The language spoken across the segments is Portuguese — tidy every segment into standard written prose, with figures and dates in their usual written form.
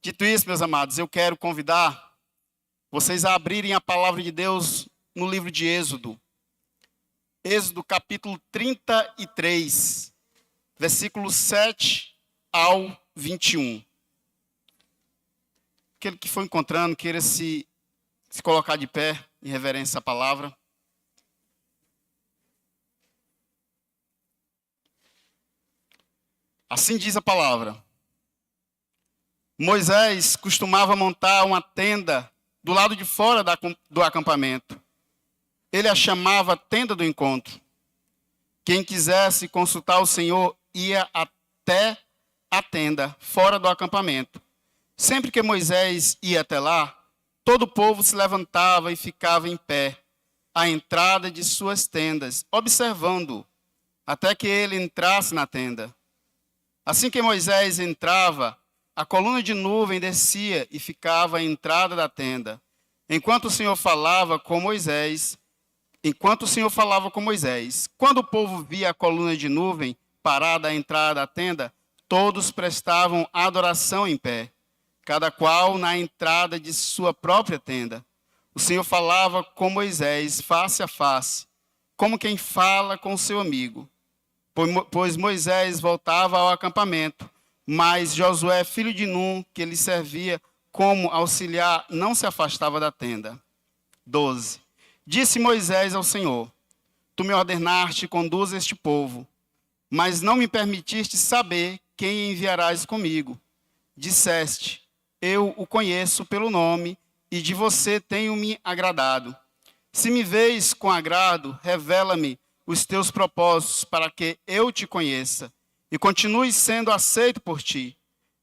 Dito isso, meus amados, eu quero convidar vocês a abrirem a palavra de Deus no livro de Êxodo. Êxodo capítulo 33, versículos 7 ao 21. Aquele que for encontrando, queira se colocar de pé em reverência à palavra. Assim diz a palavra. Moisés costumava montar uma tenda do lado de fora do acampamento. Ele a chamava tenda do encontro. Quem quisesse consultar o Senhor ia até a tenda, fora do acampamento. Sempre que Moisés ia até lá, todo o povo se levantava e ficava em pé, à entrada de suas tendas, observando-o, até que ele entrasse na tenda. Assim que Moisés entrava, a coluna de nuvem descia e ficava à entrada da tenda. Enquanto o Senhor falava com Moisés, quando o povo via a coluna de nuvem parada à entrada da tenda, todos prestavam adoração em pé, cada qual na entrada de sua própria tenda. O Senhor falava com Moisés face a face, como quem fala com seu amigo. Pois Moisés voltava ao acampamento, mas Josué, filho de Num, que lhe servia como auxiliar, não se afastava da tenda. 12. Disse Moisés ao Senhor: Tu me ordenaste e conduz este povo, mas não me permitiste saber quem enviarás comigo. Disseste: Eu o conheço pelo nome, e de você tenho me agradado. Se me vês com agrado, revela-me os teus propósitos, para que eu te conheça e continue sendo aceito por ti.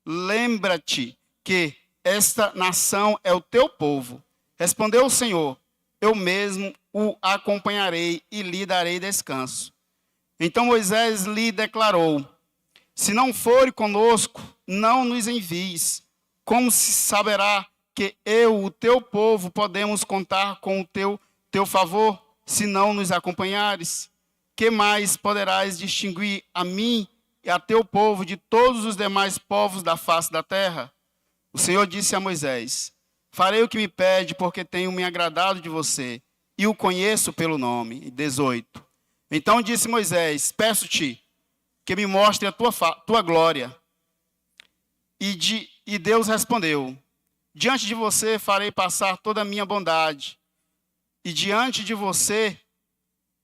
Lembra-te que esta nação é o teu povo. Respondeu o Senhor: Eu mesmo o acompanharei e lhe darei descanso. Então Moisés lhe declarou: Se não for conosco, não nos envies. Como se saberá que eu, o teu povo, podemos contar com o teu favor, se não nos acompanhares? Que mais poderás distinguir a mim e a teu povo de todos os demais povos da face da terra? O Senhor disse a Moisés: Farei o que me pede, porque tenho me agradado de você, e o conheço pelo nome. 18. Então disse Moisés: Peço-te que me mostre a tua glória. E Deus respondeu: Diante de você farei passar toda a minha bondade, e diante de você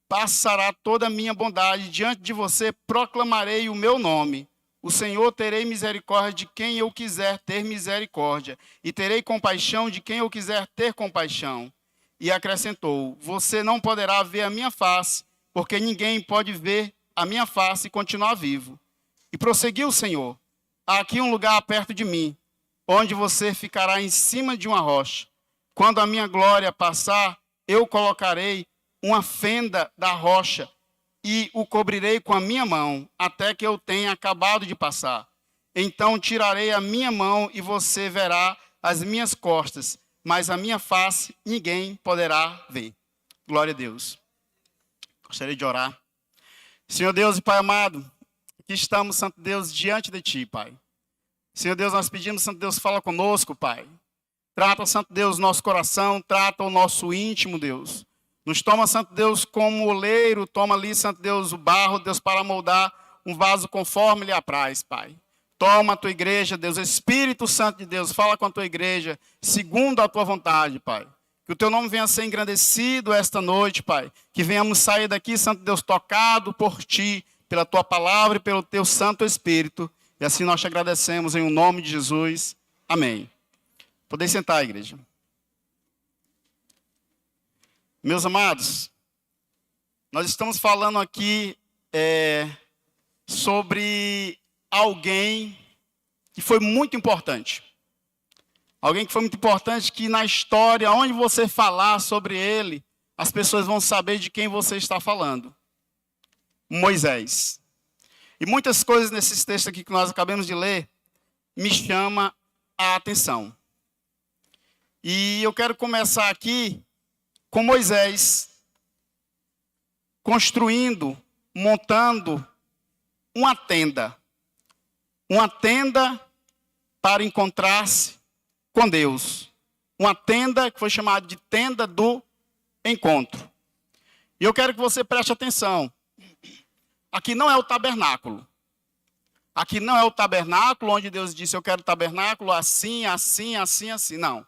passará toda a minha bondade, diante de você proclamarei o meu nome. O Senhor, terei misericórdia de quem eu quiser ter misericórdia, e terei compaixão de quem eu quiser ter compaixão. E acrescentou: Você não poderá ver a minha face, porque ninguém pode ver a minha face e continuar vivo. E prosseguiu o Senhor: Há aqui um lugar perto de mim, onde você ficará em cima de uma rocha. Quando a minha glória passar, eu colocarei uma fenda da rocha e o cobrirei com a minha mão, até que eu tenha acabado de passar. Então tirarei a minha mão e você verá as minhas costas, mas a minha face ninguém poderá ver. Glória a Deus. Gostaria de orar. Senhor Deus e Pai amado, aqui estamos, Santo Deus, diante de Ti, Pai. Senhor Deus, nós pedimos, Santo Deus, fala conosco, Pai. Trata, Santo Deus, nosso coração, trata o nosso íntimo, Deus. Nos toma, Santo Deus, como oleiro, toma ali, Santo Deus, o barro, Deus, para moldar um vaso conforme lhe apraz, Pai. Toma a tua igreja, Deus, Espírito Santo de Deus, fala com a tua igreja, segundo a tua vontade, Pai. Que o teu nome venha a ser engrandecido esta noite, Pai. Que venhamos sair daqui, Santo Deus, tocado por Ti, pela Tua palavra e pelo Teu Santo Espírito. E assim nós te agradecemos em o nome de Jesus. Amém. Podem sentar, igreja. Meus amados, nós estamos falando aqui sobre alguém que foi muito importante. Alguém que foi muito importante, que na história, onde você falar sobre ele, as pessoas vão saber de quem você está falando. Moisés. E muitas coisas nesses textos aqui que nós acabamos de ler me chamam a atenção. E eu quero começar aqui com Moisés construindo, montando uma tenda. Uma tenda para encontrar-se com Deus. Uma tenda que foi chamada de tenda do encontro. E eu quero que você preste atenção. Aqui não é o tabernáculo. Aqui não é o tabernáculo onde Deus disse, eu quero tabernáculo assim, assim, assim, assim. Não.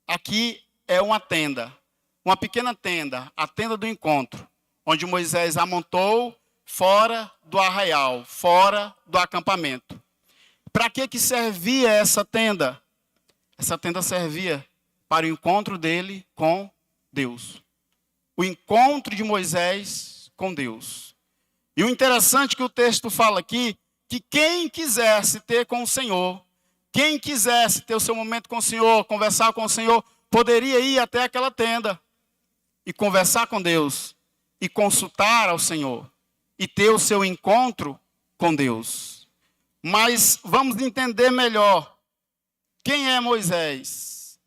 Aqui é uma tenda. Uma pequena tenda, a tenda do encontro, onde Moisés amontou fora do arraial, fora do acampamento. Para que servia essa tenda? Essa tenda servia para o encontro dele com Deus. O encontro de Moisés com Deus. E o interessante que o texto fala aqui, que quem quisesse ter com o Senhor, quem quisesse ter o seu momento com o Senhor, conversar com o Senhor, poderia ir até aquela tenda e conversar com Deus, e consultar ao Senhor, e ter o seu encontro com Deus. Mas vamos entender melhor quem é Moisés,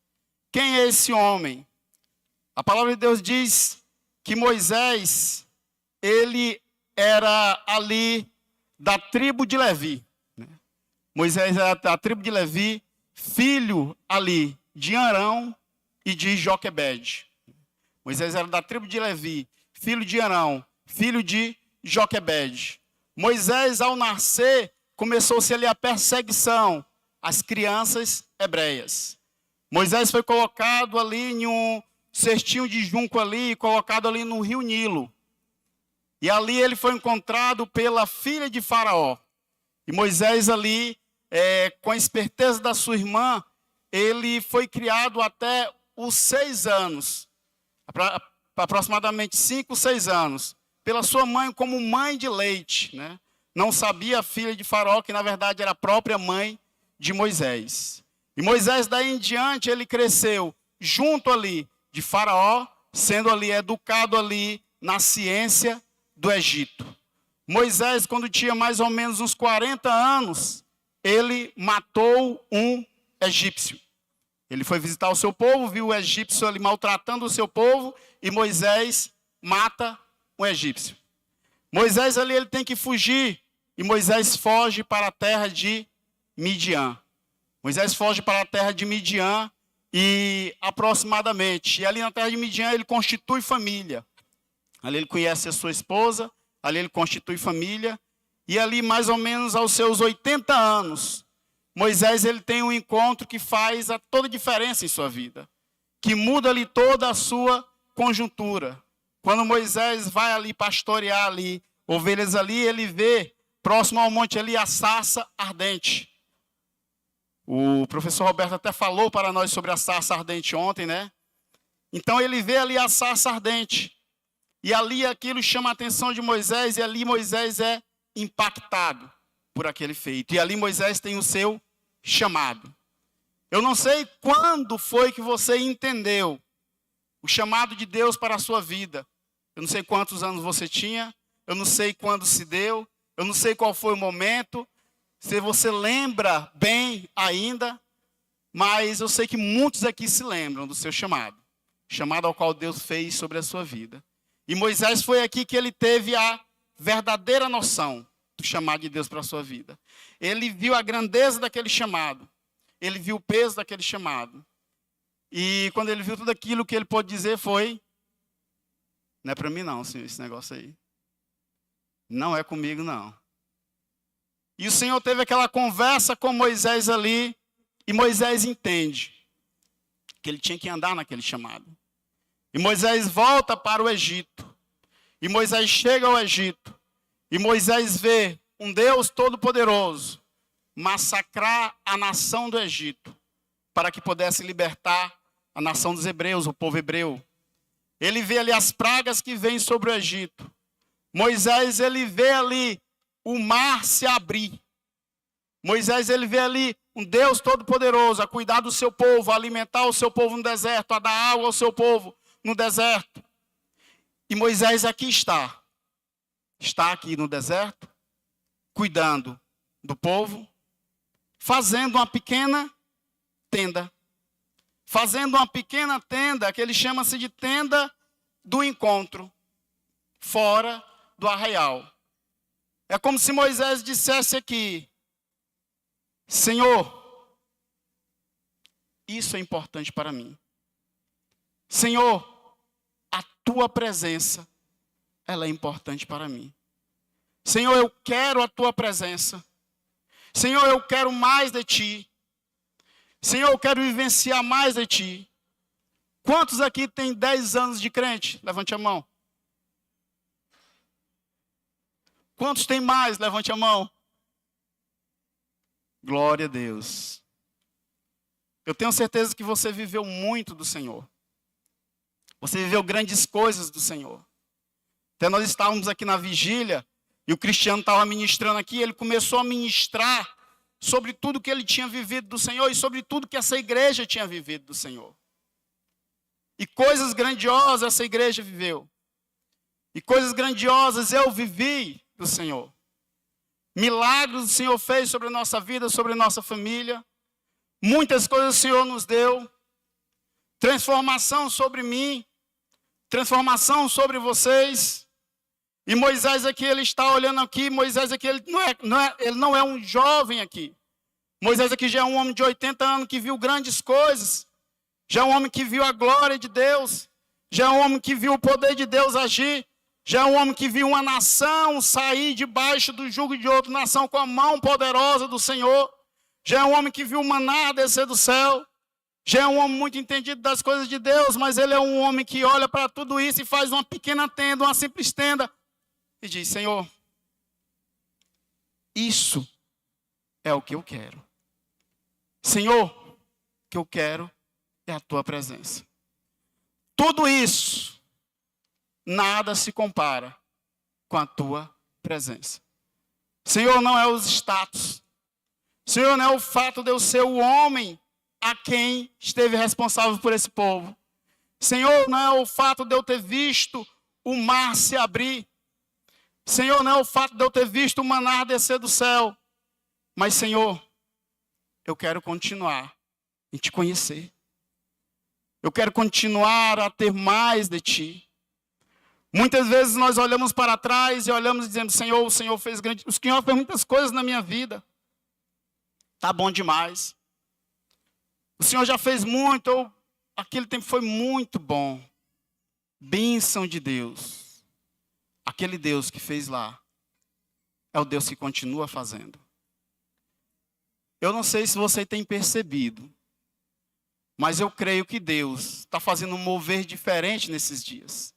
quem é esse homem. A palavra de Deus diz que Moisés, ele era ali da tribo de Levi. Moisés era da tribo de Levi, filho ali de Arão e de Joquebede. Moisés era da tribo de Levi, filho de Arão, filho de Joquebede. Moisés, ao nascer, começou-se ali a perseguição às crianças hebreias. Moisés foi colocado ali em um cestinho de junco ali, colocado ali no rio Nilo. E ali ele foi encontrado pela filha de Faraó. E Moisés ali, com a esperteza da sua irmã, ele foi criado até os 6 anos. Aproximadamente 5, 6 anos. Pela sua mãe como mãe de leite. Né? Não sabia a filha de Faraó, que na verdade era a própria mãe de Moisés. E Moisés daí em diante, ele cresceu junto ali de Faraó, sendo ali educado ali na ciência do Egito. Moisés, quando tinha mais ou menos uns 40 anos, ele matou um egípcio. Ele foi visitar o seu povo, viu o egípcio ali maltratando o seu povo, e Moisés mata um egípcio. Moisés ali ele tem que fugir, e Moisés foge para a terra de Midian. Moisés foge para a terra de Midian, e ali na terra de Midian ele constitui família. Ali ele conhece a sua esposa, ali ele constitui família, e ali mais ou menos aos seus 80 anos, Moisés ele tem um encontro que faz toda a diferença em sua vida, que muda ali toda a sua conjuntura. Quando Moisés vai ali pastorear ali, ovelhas ali, ele vê próximo ao monte ali a sarça ardente. O professor Roberto até falou para nós sobre a sarça ardente ontem, né? Então ele vê ali a sarça ardente. E ali aquilo chama a atenção de Moisés, e ali Moisés é impactado por aquele feito. E ali Moisés tem o seu chamado. Eu não sei quando foi que você entendeu o chamado de Deus para a sua vida. Eu não sei quantos anos você tinha, eu não sei quando se deu, eu não sei qual foi o momento, se você lembra bem ainda, mas eu sei que muitos aqui se lembram do seu chamado. Chamado ao qual Deus fez sobre a sua vida. E Moisés foi aqui que ele teve a verdadeira noção do chamado de Deus para a sua vida. Ele viu a grandeza daquele chamado. Ele viu o peso daquele chamado. E quando ele viu tudo aquilo, o que ele pôde dizer foi: não é para mim não, Senhor, esse negócio aí. Não é comigo não. E o Senhor teve aquela conversa com Moisés ali, e Moisés entende que ele tinha que andar naquele chamado. E Moisés volta para o Egito. E Moisés chega ao Egito. E Moisés vê um Deus todo-poderoso massacrar a nação do Egito, para que pudesse libertar a nação dos hebreus, o povo hebreu. Ele vê ali as pragas que vêm sobre o Egito. Moisés, ele vê ali o mar se abrir. Moisés, ele vê ali um Deus todo-poderoso a cuidar do seu povo, a alimentar o seu povo no deserto, a dar água ao seu povo no deserto. E Moisés aqui está aqui no deserto, cuidando do povo, fazendo uma pequena tenda. Fazendo uma pequena tenda, que ele chama-se de tenda do encontro, fora do arraial. É como se Moisés dissesse aqui: Senhor, isso é importante para mim. Senhor, a tua presença, ela é importante para mim. Senhor, eu quero a tua presença. Senhor, eu quero mais de ti. Senhor, eu quero vivenciar mais de ti. Quantos aqui têm 10 anos de crente? Levante a mão. Quantos tem mais? Levante a mão. Glória a Deus. Eu tenho certeza que você viveu muito do Senhor. Você viveu grandes coisas do Senhor. Até nós estávamos aqui na vigília, e o Cristiano estava ministrando aqui, ele começou a ministrar sobre tudo que ele tinha vivido do Senhor e sobre tudo que essa igreja tinha vivido do Senhor. E coisas grandiosas essa igreja viveu. E coisas grandiosas eu vivi do Senhor. Milagres o Senhor fez sobre a nossa vida, sobre a nossa família. Muitas coisas o Senhor nos deu. Transformação sobre mim. Transformação sobre vocês. E Moisés aqui, ele está olhando aqui. Moisés aqui, ele não é um jovem aqui. Moisés aqui já é um homem de 80 anos que viu grandes coisas. Já é um homem que viu a glória de Deus. Já é um homem que viu o poder de Deus agir. Já é um homem que viu uma nação sair debaixo do jugo de outra nação com a mão poderosa do Senhor. Já é um homem que viu o maná descer do céu. Já é um homem muito entendido das coisas de Deus, mas ele é um homem que olha para tudo isso e faz uma pequena tenda, uma simples tenda. E diz, Senhor, isso é o que eu quero. Senhor, o que eu quero é a tua presença. Tudo isso, nada se compara com a tua presença. Senhor, não é os status. Senhor, não é o fato de eu ser o homem a quem esteve responsável por esse povo. Senhor, não é o fato de eu ter visto o mar se abrir. Senhor, não é o fato de eu ter visto o maná descer do céu. Mas, Senhor, eu quero continuar em te conhecer. Eu quero continuar a ter mais de ti. Muitas vezes nós olhamos para trás e olhamos dizendo, Senhor, o Senhor fez muitas coisas na minha vida. Tá bom demais. O Senhor já fez muito, aquele tempo foi muito bom. Bênção de Deus. Aquele Deus que fez lá é o Deus que continua fazendo. Eu não sei se você tem percebido, mas eu creio que Deus está fazendo um mover diferente nesses dias.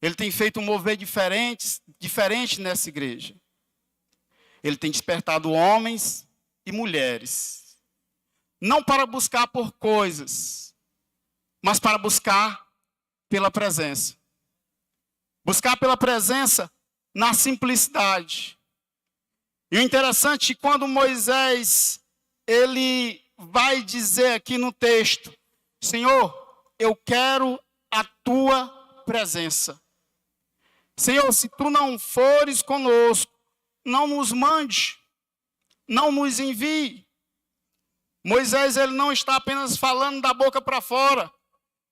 Ele tem feito um mover diferente nessa igreja. Ele tem despertado homens e mulheres, não para buscar por coisas, mas para buscar pela presença. Buscar pela presença na simplicidade. E o interessante é que quando Moisés, ele vai dizer aqui no texto, Senhor, eu quero a tua presença. Senhor, se tu não fores conosco, não nos mande, não nos envie. Moisés, ele não está apenas falando da boca para fora,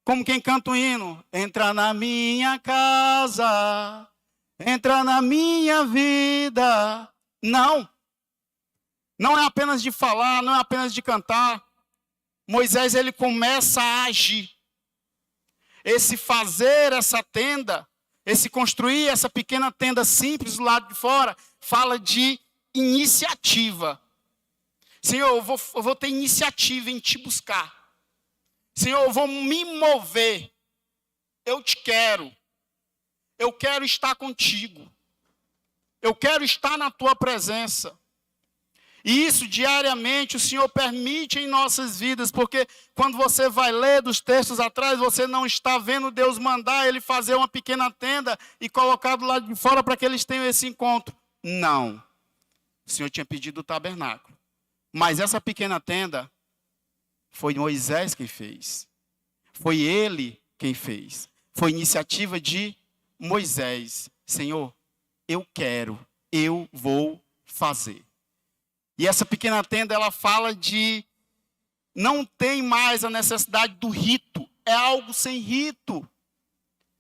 como quem canta o hino. Entra na minha casa, entra na minha vida. Não. Não é apenas de falar, não é apenas de cantar. Moisés, ele começa a agir. Esse fazer essa tenda, esse construir essa pequena tenda simples do lado de fora, fala de iniciativa. Senhor, eu vou ter iniciativa em te buscar. Senhor, eu vou me mover. Eu te quero. Eu quero estar contigo. Eu quero estar na tua presença. E isso diariamente o Senhor permite em nossas vidas, porque quando você vai ler dos textos atrás, você não está vendo Deus mandar ele fazer uma pequena tenda e colocar do lado de fora para que eles tenham esse encontro. Não. O Senhor tinha pedido o tabernáculo. Mas essa pequena tenda foi Moisés quem fez. Foi ele quem fez. Foi iniciativa de Moisés. Senhor, eu quero, eu vou fazer. E essa pequena tenda, ela fala de não tem mais a necessidade do rito. É algo sem rito.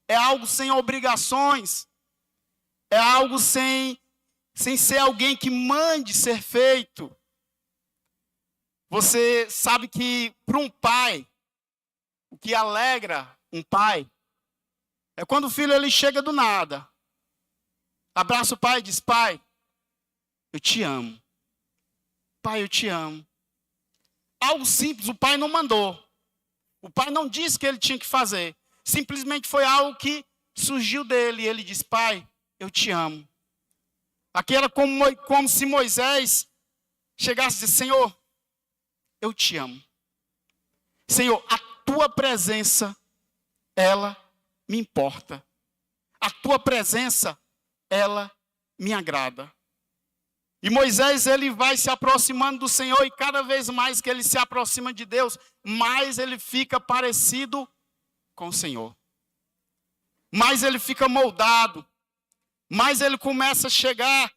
É algo sem obrigações. É algo sem ser alguém que mande ser feito. Você sabe que para um pai, o que alegra um pai é quando o filho ele chega do nada. Abraça o pai e diz: pai, eu te amo. Pai, eu te amo. Algo simples, o pai não mandou. O pai não disse que ele tinha que fazer. Simplesmente foi algo que surgiu dele. E ele diz: pai, eu te amo. Aqui era como se Moisés chegasse e disse: Senhor, eu te amo. Senhor, a tua presença, ela me importa. A tua presença, ela me agrada. E Moisés, ele vai se aproximando do Senhor, e cada vez mais que ele se aproxima de Deus, mais ele fica parecido com o Senhor. Mais ele fica moldado. Mais ele começa a chegar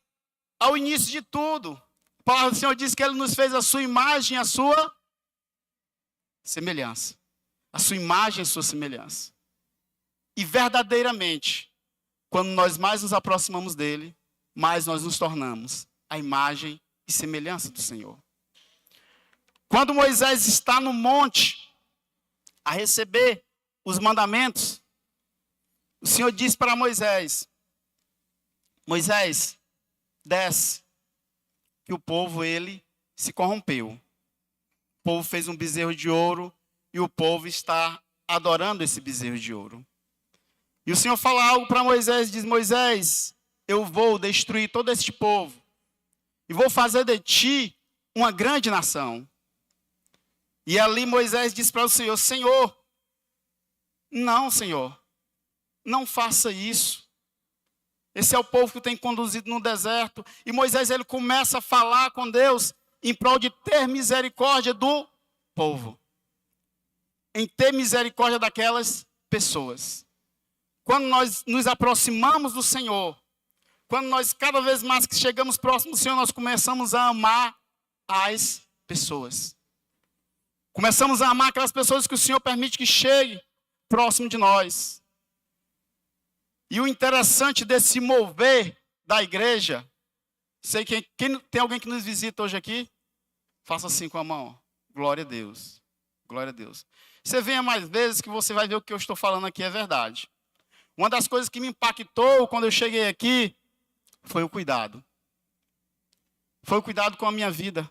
ao início de tudo. A palavra do Senhor diz que ele nos fez a sua imagem, a sua semelhança. A sua imagem, a sua semelhança. E verdadeiramente, quando nós mais nos aproximamos dele, mais nós nos tornamos a imagem e semelhança do Senhor. Quando Moisés está no monte a receber os mandamentos, o Senhor diz para Moisés: Moisés, desce, que o povo ele se corrompeu. O povo fez um bezerro de ouro e o povo está adorando esse bezerro de ouro. E o Senhor fala algo para Moisés, diz: Moisés, eu vou destruir todo este povo e vou fazer de ti uma grande nação. E ali Moisés diz para o Senhor: Senhor, não, Senhor, não faça isso. Esse é o povo que tem conduzido no deserto. E Moisés ele começa a falar com Deus em prol de ter misericórdia do povo. Em ter misericórdia daquelas pessoas. Quando nós nos aproximamos do Senhor, quando nós cada vez mais que chegamos próximo do Senhor, nós começamos a amar as pessoas. Começamos a amar aquelas pessoas que o Senhor permite que cheguem próximo de nós. E o interessante desse mover da igreja, sei que tem alguém que nos visita hoje aqui? Faça assim com a mão. Glória a Deus. Glória a Deus. Você venha mais vezes que você vai ver o que eu estou falando aqui é verdade. Uma das coisas que me impactou quando eu cheguei aqui foi o cuidado. Foi o cuidado com a minha vida.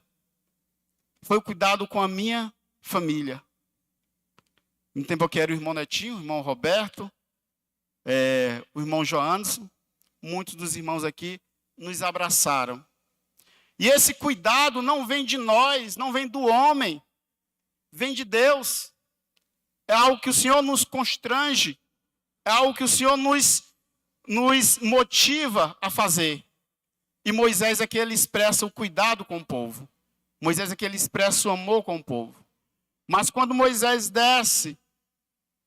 Foi o cuidado com a minha família. No tempo que era o irmão Netinho, o irmão Roberto, o irmão Joansson, muitos dos irmãos aqui nos abraçaram. E esse cuidado não vem de nós, não vem do homem, vem de Deus. É algo que o Senhor nos constrange, é algo que o Senhor nos motiva a fazer. E Moisés é que ele expressa o cuidado com o povo. Moisés é que ele expressa o amor com o povo. Mas quando Moisés desce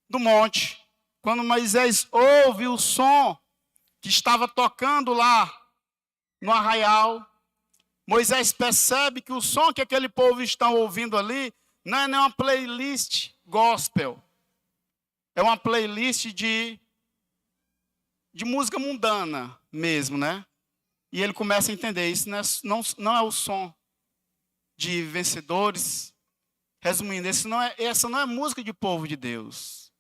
do monte, quando Moisés ouve o som que estava tocando lá no arraial, Moisés percebe que o som que aquele povo está ouvindo ali não é nem uma playlist gospel. É uma playlist de música mundana mesmo, né? E ele começa a entender, isso não é o som de vencedores. Resumindo, essa não é música de povo de Deus.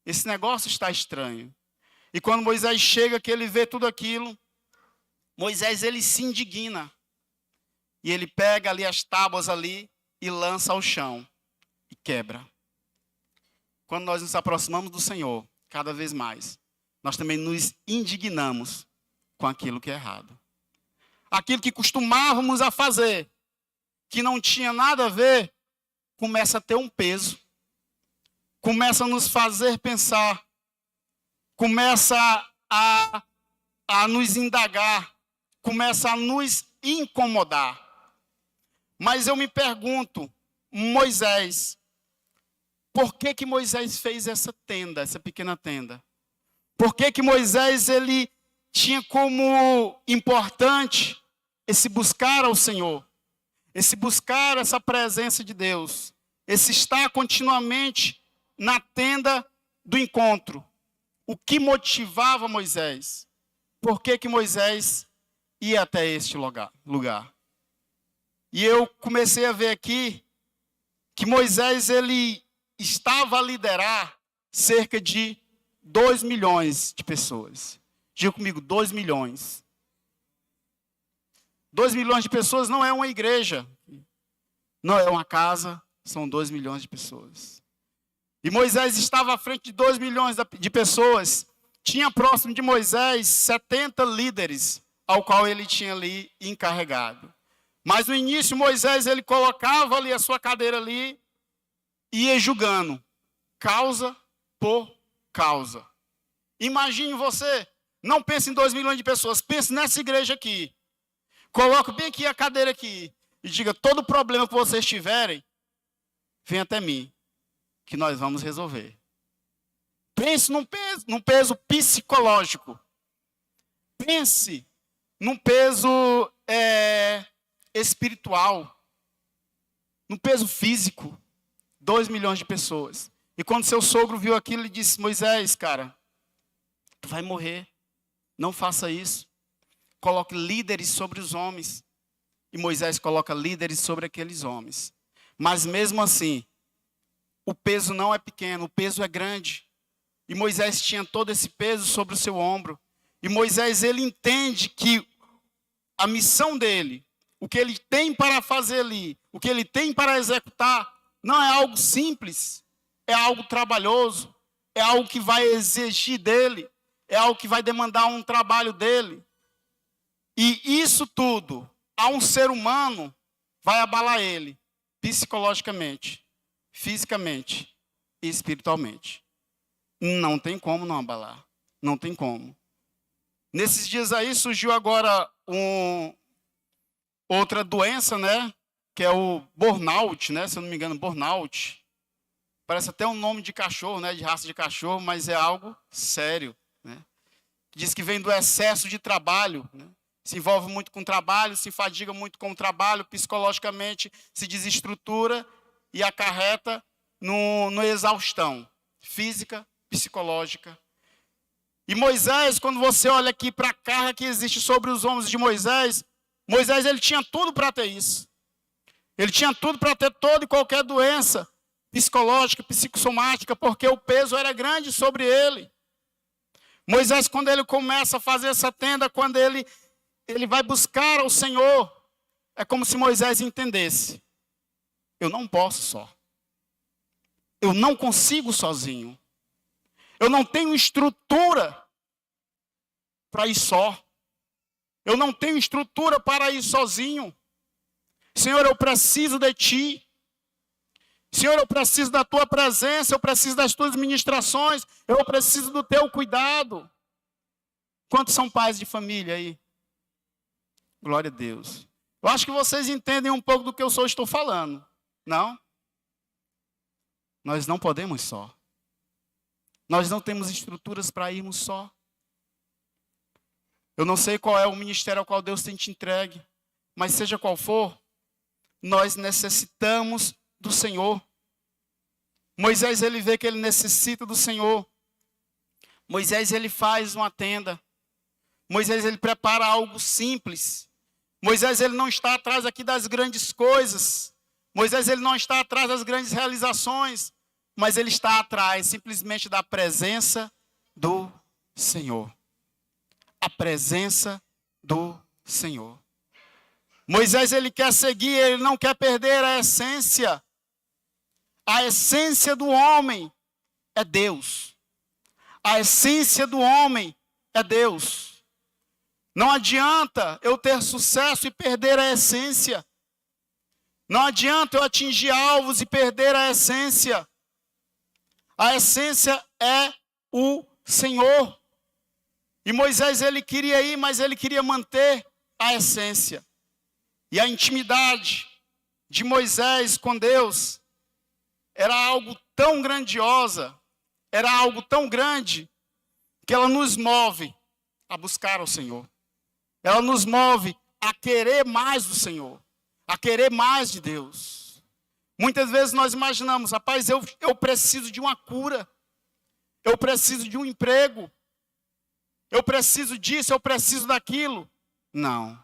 Esse negócio está estranho. E quando Moisés chega, que ele vê tudo aquilo, Moisés ele se indigna. E ele pega ali as tábuas ali e lança ao chão e quebra. Quando nós nos aproximamos do Senhor, cada vez mais, nós também nos indignamos com aquilo que é errado. Aquilo que costumávamos a fazer, que não tinha nada a ver, começa a ter um peso. Começa a nos fazer pensar. Começa a nos indagar. Começa a nos incomodar. Mas eu me pergunto, Moisés, por que Moisés fez essa tenda, essa pequena tenda? Por que Moisés ele tinha como importante esse buscar ao Senhor? Esse buscar essa presença de Deus? Esse estar continuamente na tenda do encontro? O que motivava Moisés? Por que Moisés ia até este lugar? E eu comecei a ver aqui Moisés ele estava a liderar cerca de 2 milhões de pessoas. Diga comigo, 2 milhões. 2 milhões de pessoas não é uma igreja, não é uma casa, são 2 milhões de pessoas. E Moisés estava à frente de 2 milhões de pessoas. Tinha próximo de Moisés 70 líderes, ao qual ele tinha ali encarregado. Mas no início Moisés ele colocava ali a sua cadeira ali e ia julgando, causa por causa. Imagine você, não pense em 2 milhões de pessoas, pense nessa igreja aqui. Coloque bem aqui a cadeira aqui e diga, todo problema que vocês tiverem, vem até mim, que nós vamos resolver. Pense num peso psicológico. Pense num peso espiritual. Num peso físico. 2 milhões de pessoas. E quando seu sogro viu aquilo, ele disse, Moisés, cara, tu vai morrer. Não faça isso. Coloque líderes sobre os homens. E Moisés coloca líderes sobre aqueles homens. Mas mesmo assim, o peso não é pequeno, o peso é grande. E Moisés tinha todo esse peso sobre o seu ombro. E Moisés, ele entende que a missão dele, o que ele tem para fazer ali, o que ele tem para executar, não é algo simples, é algo trabalhoso, é algo que vai exigir dele, é algo que vai demandar um trabalho dele. E isso tudo, a um ser humano, vai abalar ele, psicologicamente, fisicamente e espiritualmente. Não tem como não abalar, não tem como. Nesses dias aí surgiu agora outra doença, né? Que é o burnout, né? Se eu não me engano, burnout. Parece até um nome de cachorro, né? De raça de cachorro, mas é algo sério, né? Diz que vem do excesso de trabalho, né? Se envolve muito com o trabalho, se fadiga muito com o trabalho, psicologicamente se desestrutura e acarreta no exaustão física, psicológica. E Moisés, quando você olha aqui para a carga que existe sobre os ombros de Moisés, Moisés ele tinha tudo para ter isso. Ele tinha tudo para ter toda e qualquer doença psicológica, psicossomática, porque o peso era grande sobre ele. Moisés, quando ele começa a fazer essa tenda, quando ele vai buscar ao Senhor, é como se Moisés entendesse. Eu não posso só. Eu não consigo sozinho. Eu não tenho estrutura para ir só. Eu não tenho estrutura para ir sozinho. Senhor, eu preciso de Ti. Senhor, eu preciso da Tua presença, eu preciso das Tuas ministrações, eu preciso do Teu cuidado. Quantos são pais de família aí? Glória a Deus. Eu acho que vocês entendem um pouco do que eu só estou falando. Não? Nós não podemos só. Nós não temos estruturas para irmos só. Eu não sei qual é o ministério ao qual Deus tem te entregue, mas seja qual for, nós necessitamos do Senhor. Moisés, ele vê que ele necessita do Senhor. Moisés, ele faz uma tenda. Moisés, ele prepara algo simples. Moisés, ele não está atrás aqui das grandes coisas. Moisés, ele não está atrás das grandes realizações, mas ele está atrás simplesmente da presença do Senhor. A presença do Senhor. Moisés, ele quer seguir, ele não quer perder a essência. A essência do homem é Deus. A essência do homem é Deus. Não adianta eu ter sucesso e perder a essência. Não adianta eu atingir alvos e perder a essência. A essência é o Senhor. E Moisés, ele queria ir, mas ele queria manter a essência. E a intimidade de Moisés com Deus era algo tão grandiosa, era algo tão grande, que ela nos move a buscar o Senhor. Ela nos move a querer mais do Senhor, a querer mais de Deus. Muitas vezes nós imaginamos, rapaz, eu preciso de uma cura, eu preciso de um emprego, eu preciso disso, eu preciso daquilo. Não,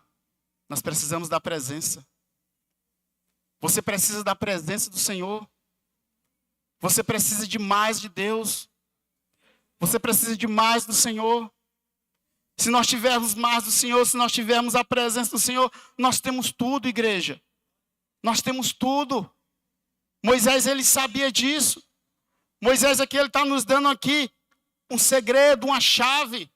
nós precisamos da presença. Você precisa da presença do Senhor. Você precisa de mais de Deus. Você precisa de mais do Senhor. Se nós tivermos mais do Senhor, se nós tivermos a presença do Senhor, nós temos tudo, igreja. Nós temos tudo. Moisés, ele sabia disso. Moisés aqui, ele está nos dando aqui um segredo, uma chave.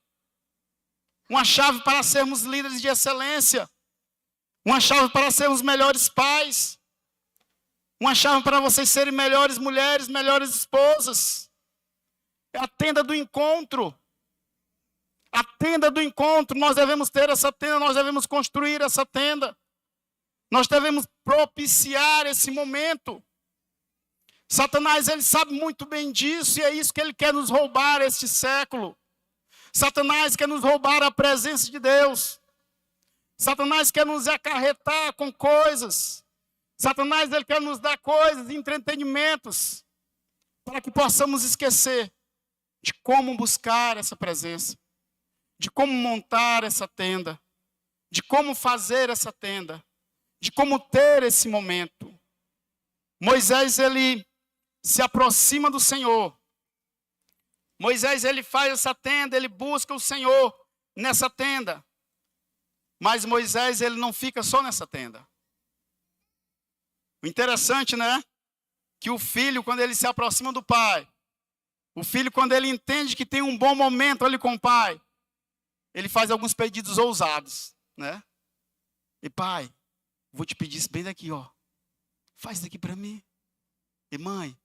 Uma chave para sermos líderes de excelência. Uma chave para sermos melhores pais. Uma chave para vocês serem melhores mulheres, melhores esposas. É a tenda do encontro. A tenda do encontro. Nós devemos ter essa tenda, nós devemos construir essa tenda. Nós devemos propiciar esse momento. Satanás, ele sabe muito bem disso e é isso que ele quer nos roubar este século. Satanás quer nos roubar a presença de Deus. Satanás quer nos acarretar com coisas. Satanás, ele quer nos dar coisas, entretenimentos, para que possamos esquecer de como buscar essa presença, de como montar essa tenda, de como fazer essa tenda, de como ter esse momento. Moisés, ele se aproxima do Senhor. Moisés, ele faz essa tenda, ele busca o Senhor nessa tenda. Mas Moisés, ele não fica só nessa tenda. O interessante, né? Que o filho, quando ele se aproxima do pai, o filho, quando ele entende que tem um bom momento ali com o pai, ele faz alguns pedidos ousados, né? E pai, vou te pedir isso bem daqui, ó. Faz isso daqui para mim. E mãe,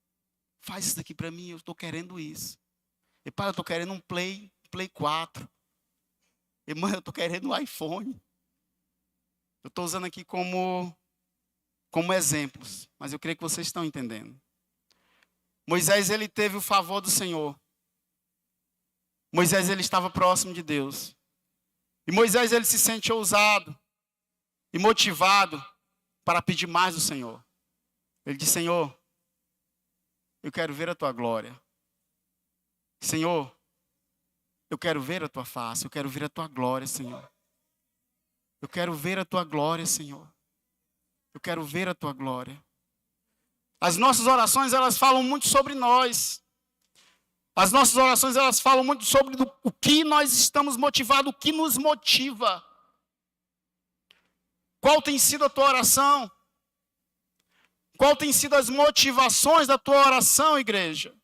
faz isso daqui para mim, eu estou querendo isso. E pai, eu estou querendo um Play 4. E mãe, eu estou querendo um iPhone. Eu estou usando aqui como exemplos, mas eu creio que vocês estão entendendo. Moisés, ele teve o favor do Senhor. Moisés, ele estava próximo de Deus. E Moisés, ele se sente ousado e motivado para pedir mais do Senhor. Ele diz, Senhor, eu quero ver a tua glória. Senhor, eu quero ver a tua face, eu quero ver a tua glória, Senhor. Eu quero ver a tua glória, Senhor. Eu quero ver a tua glória. As nossas orações, elas falam muito sobre nós. As nossas orações, elas falam muito sobre o que nós estamos motivados, o que nos motiva. Qual tem sido a tua oração? Qual tem sido as motivações da tua oração, igreja?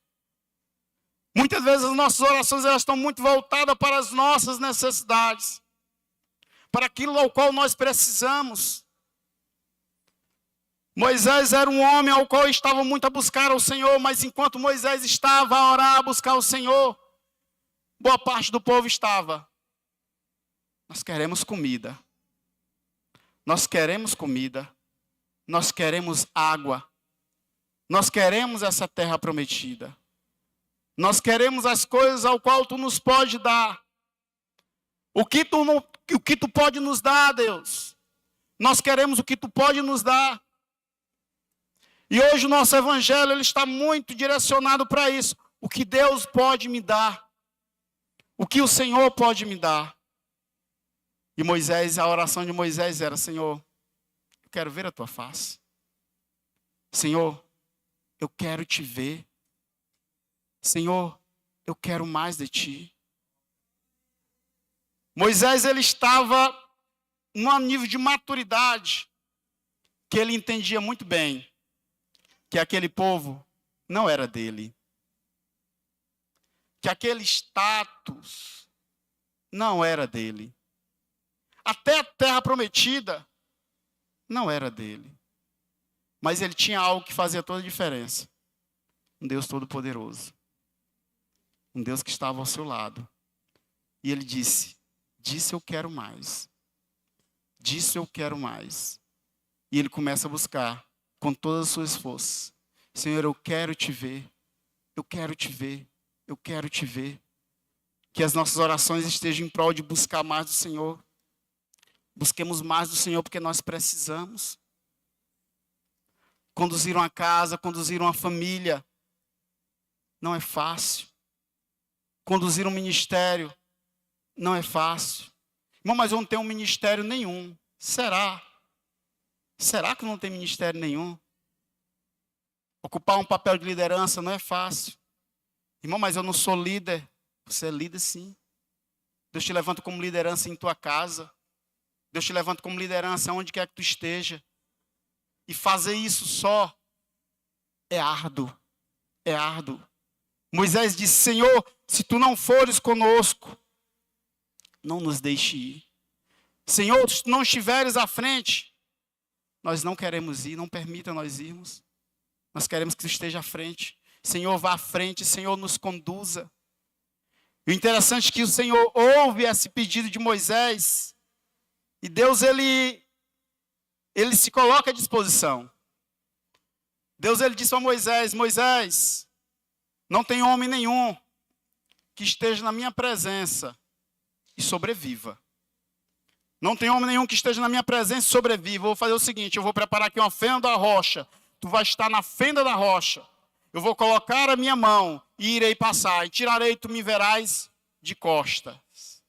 Muitas vezes as nossas orações, elas estão muito voltadas para as nossas necessidades. Para aquilo ao qual nós precisamos. Moisés era um homem ao qual estava muito a buscar ao Senhor, mas enquanto Moisés estava a orar, a buscar o Senhor, boa parte do povo estava. Nós queremos comida. Nós queremos comida. Nós queremos água. Nós queremos essa terra prometida. Nós queremos as coisas ao qual tu nos pode dar. O que tu pode nos dar, Deus? Nós queremos o que tu pode nos dar. E hoje o nosso evangelho, ele está muito direcionado para isso. O que Deus pode me dar. O que o Senhor pode me dar. E Moisés, a oração de Moisés era, Senhor, eu quero ver a tua face. Senhor, eu quero te ver. Senhor, eu quero mais de ti. Moisés, ele estava num nível de maturidade que ele entendia muito bem que aquele povo não era dele. Que aquele status não era dele. Até a terra prometida não era dele. Mas ele tinha algo que fazia toda a diferença. Um Deus todo-poderoso. Um Deus que estava ao seu lado. E ele disse, disso eu quero mais. Disso eu quero mais. E ele começa a buscar com todas as suas forças. Senhor, eu quero te ver. Eu quero te ver. Eu quero te ver. Que as nossas orações estejam em prol de buscar mais do Senhor. Busquemos mais do Senhor porque nós precisamos. Conduzir uma casa, conduzir uma família, não é fácil. Conduzir um ministério não é fácil. Irmão, mas eu não tenho um ministério nenhum. Será? Será que não tem ministério nenhum? Ocupar um papel de liderança não é fácil. Irmão, mas eu não sou líder. Você é líder sim. Deus te levanta como liderança em tua casa. Deus te levanta como liderança onde quer que tu esteja. E fazer isso só é árduo. É árduo. Moisés disse, Senhor, se tu não fores conosco, não nos deixe ir. Senhor, se tu não estiveres à frente, nós não queremos ir, não permita nós irmos. Nós queremos que tu esteja à frente. Senhor, vá à frente, Senhor, nos conduza. E o interessante é que o Senhor ouve esse pedido de Moisés. E Deus, ele se coloca à disposição. Deus, ele disse a Moisés, Moisés, não tem homem nenhum que esteja na minha presença e sobreviva. Não tem homem nenhum que esteja na minha presença e sobreviva. Eu vou fazer o seguinte, eu vou preparar aqui uma fenda da rocha. Tu vai estar na fenda da rocha. Eu vou colocar a minha mão e irei passar. E tirarei, tu me verás de costas.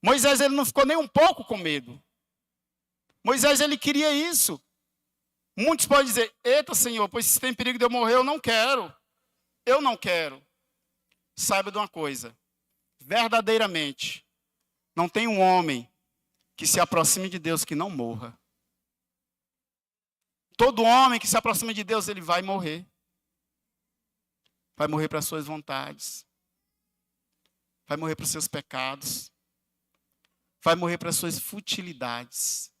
Moisés, ele não ficou nem um pouco com medo. Moisés, ele queria isso. Muitos podem dizer, eita Senhor, pois se tem perigo de eu morrer, eu não quero. Eu não quero. Saiba de uma coisa. Verdadeiramente, não tem um homem que se aproxime de Deus que não morra. Todo homem que se aproxima de Deus, ele vai morrer. Vai morrer para as suas vontades. Vai morrer para os seus pecados. Vai morrer para as suas futilidades.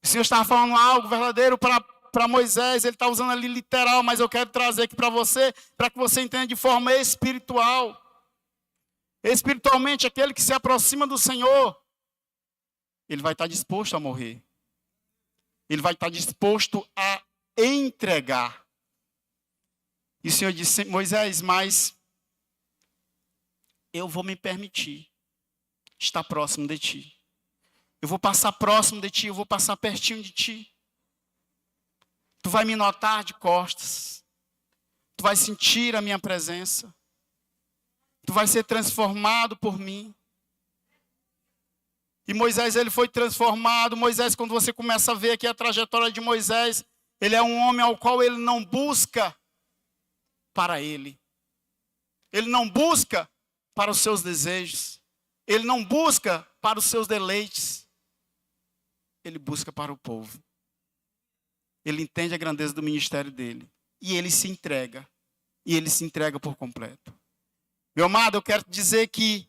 O Senhor estava falando algo verdadeiro para Moisés, ele está usando ali literal, mas eu quero trazer aqui para você, para que você entenda de forma espiritual. Espiritualmente, aquele que se aproxima do Senhor, ele vai estar disposto a morrer. Ele vai estar disposto a entregar. E o Senhor disse, Moisés, mas eu vou me permitir estar próximo de ti. Eu vou passar próximo de ti, eu vou passar pertinho de ti. Tu vai me notar de costas. Tu vai sentir a minha presença. Tu vai ser transformado por mim. E Moisés, ele foi transformado. Moisés, quando você começa a ver aqui a trajetória de Moisés, ele é um homem ao qual ele não busca para ele. Ele não busca para os seus desejos. Ele não busca para os seus deleites. Ele busca para o povo. Ele entende a grandeza do ministério dele. E ele se entrega. E ele se entrega por completo. Meu amado, eu quero te dizer que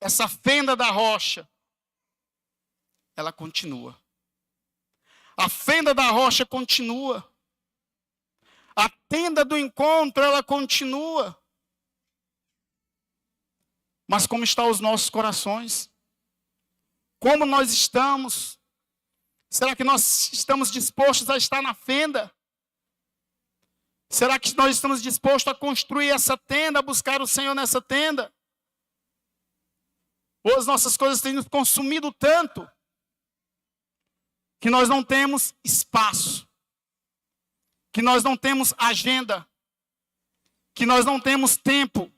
essa fenda da rocha, ela continua. A fenda da rocha continua. A tenda do encontro, ela continua. Mas como estão os nossos corações? Como nós estamos? Será que nós estamos dispostos a estar na fenda? Será que nós estamos dispostos a construir essa tenda, a buscar o Senhor nessa tenda? Ou as nossas coisas têm nos consumido tanto que nós não temos espaço, que nós não temos agenda, que nós não temos tempo?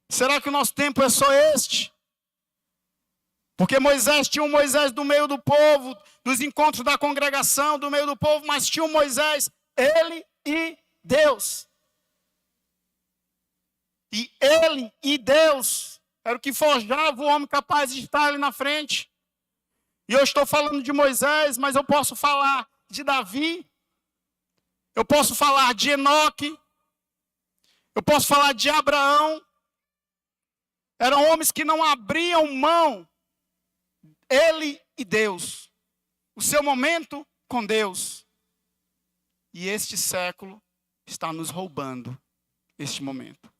Será que o nosso tempo é só este? Porque Moisés tinha um Moisés do meio do povo, nos encontros da congregação, do meio do povo, mas tinha um Moisés, ele e Deus. E ele e Deus era o que forjava o homem capaz de estar ali na frente. E eu estou falando de Moisés, mas eu posso falar de Davi, eu posso falar de Enoque, eu posso falar de Abraão. Eram homens que não abriam mão, ele e Deus, o seu momento com Deus. E este século está nos roubando este momento.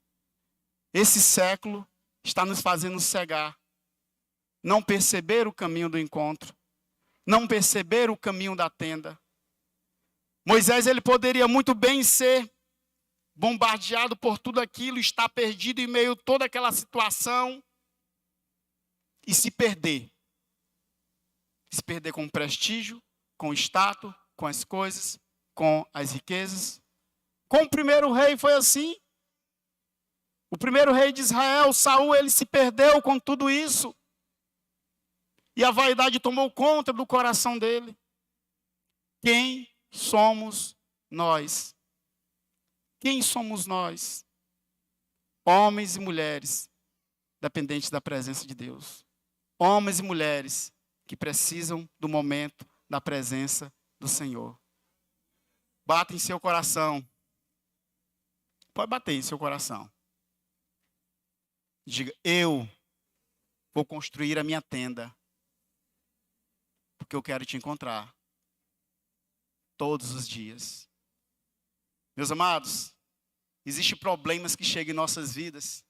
Esse século está nos fazendo cegar, não perceber o caminho do encontro, não perceber o caminho da tenda. Moisés, ele poderia muito bem ser bombardeado por tudo aquilo, estar perdido em meio a toda aquela situação e se perder. Se perder com o prestígio, com o status, com as coisas, com as riquezas. Com o primeiro rei foi assim. O primeiro rei de Israel, Saul, ele se perdeu com tudo isso. E a vaidade tomou conta do coração dele. Quem somos Nós. Quem somos nós? Homens e mulheres dependentes da presença de Deus. Homens e mulheres que precisam do momento da presença do Senhor. Bata em seu coração. Pode bater em seu coração. Diga, eu vou construir a minha tenda. Porque eu quero te encontrar. Todos os dias. Meus amados, existem problemas que chegam em nossas vidas.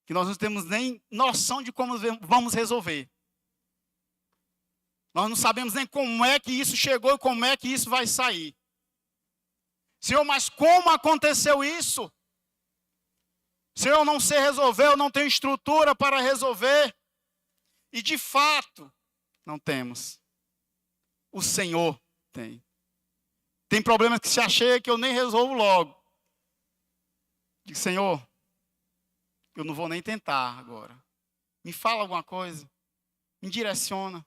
Que nós não temos nem noção de como vamos resolver. Nós não sabemos nem como é que isso chegou e como é que isso vai sair. Senhor, mas como aconteceu isso? Senhor, eu não sei resolver, eu não tenho estrutura para resolver. E de fato, não temos. O Senhor tem. Tem problemas que se achei que eu nem resolvo logo. Digo, Senhor, eu não vou nem tentar agora. Me fala alguma coisa. Me direciona.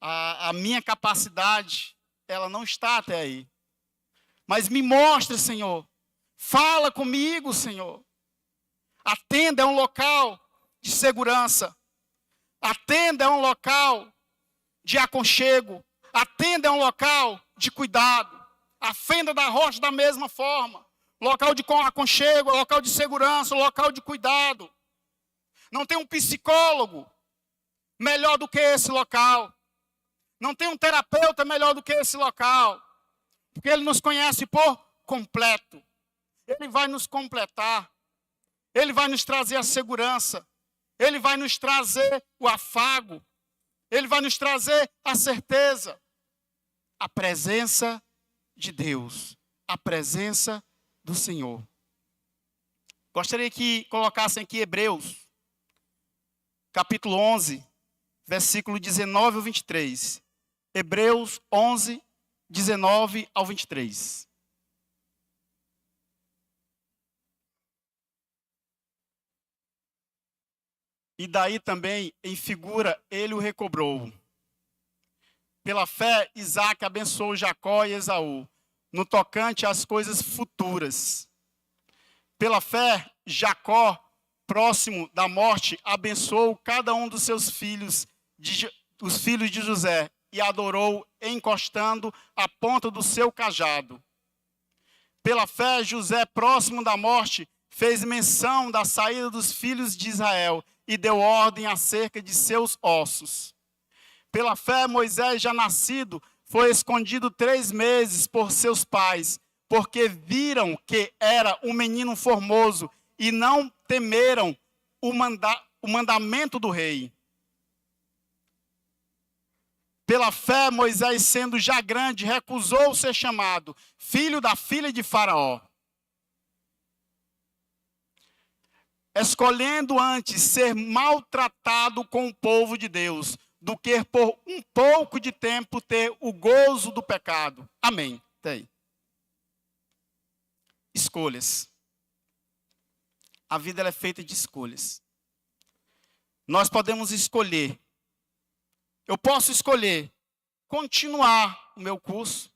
A minha capacidade, ela não está até aí. Mas me mostra, Senhor. Fala comigo, Senhor. A tenda é um local de segurança. A tenda é um local de aconchego. A tenda é um local de cuidado. A fenda da rocha da mesma forma. Local de aconchego, local de segurança, local de cuidado. Não tem um psicólogo melhor do que esse local. Não tem um terapeuta melhor do que esse local. Porque ele nos conhece por completo. Ele vai nos completar. Ele vai nos trazer a segurança. Ele vai nos trazer o afago. Ele vai nos trazer a certeza. A presença de Deus. A presença do Senhor. Gostaria que colocassem aqui Hebreus, capítulo 11, versículo 19 ao 23. Hebreus 11, 19 ao 23. E daí também, em figura, ele o recobrou. Pela fé, Isaque abençoou Jacó e Esaú, no tocante às coisas futuras. Pela fé, Jacó, próximo da morte, abençoou cada um dos seus filhos, os filhos de José, e adorou encostando a ponta do seu cajado. Pela fé, José, próximo da morte, fez menção da saída dos filhos de Israel e deu ordem acerca de seus ossos. Pela fé, Moisés, já nascido, foi escondido 3 meses por seus pais, porque viram que era um menino formoso e não temeram o mandamento do rei. Pela fé, Moisés, sendo já grande, recusou ser chamado filho da filha de Faraó, escolhendo antes ser maltratado com o povo de Deus, do que por um pouco de tempo ter o gozo do pecado. Amém. Tem. Escolhas. A vida ela é feita de escolhas. Nós podemos escolher. Eu posso escolher continuar o meu curso.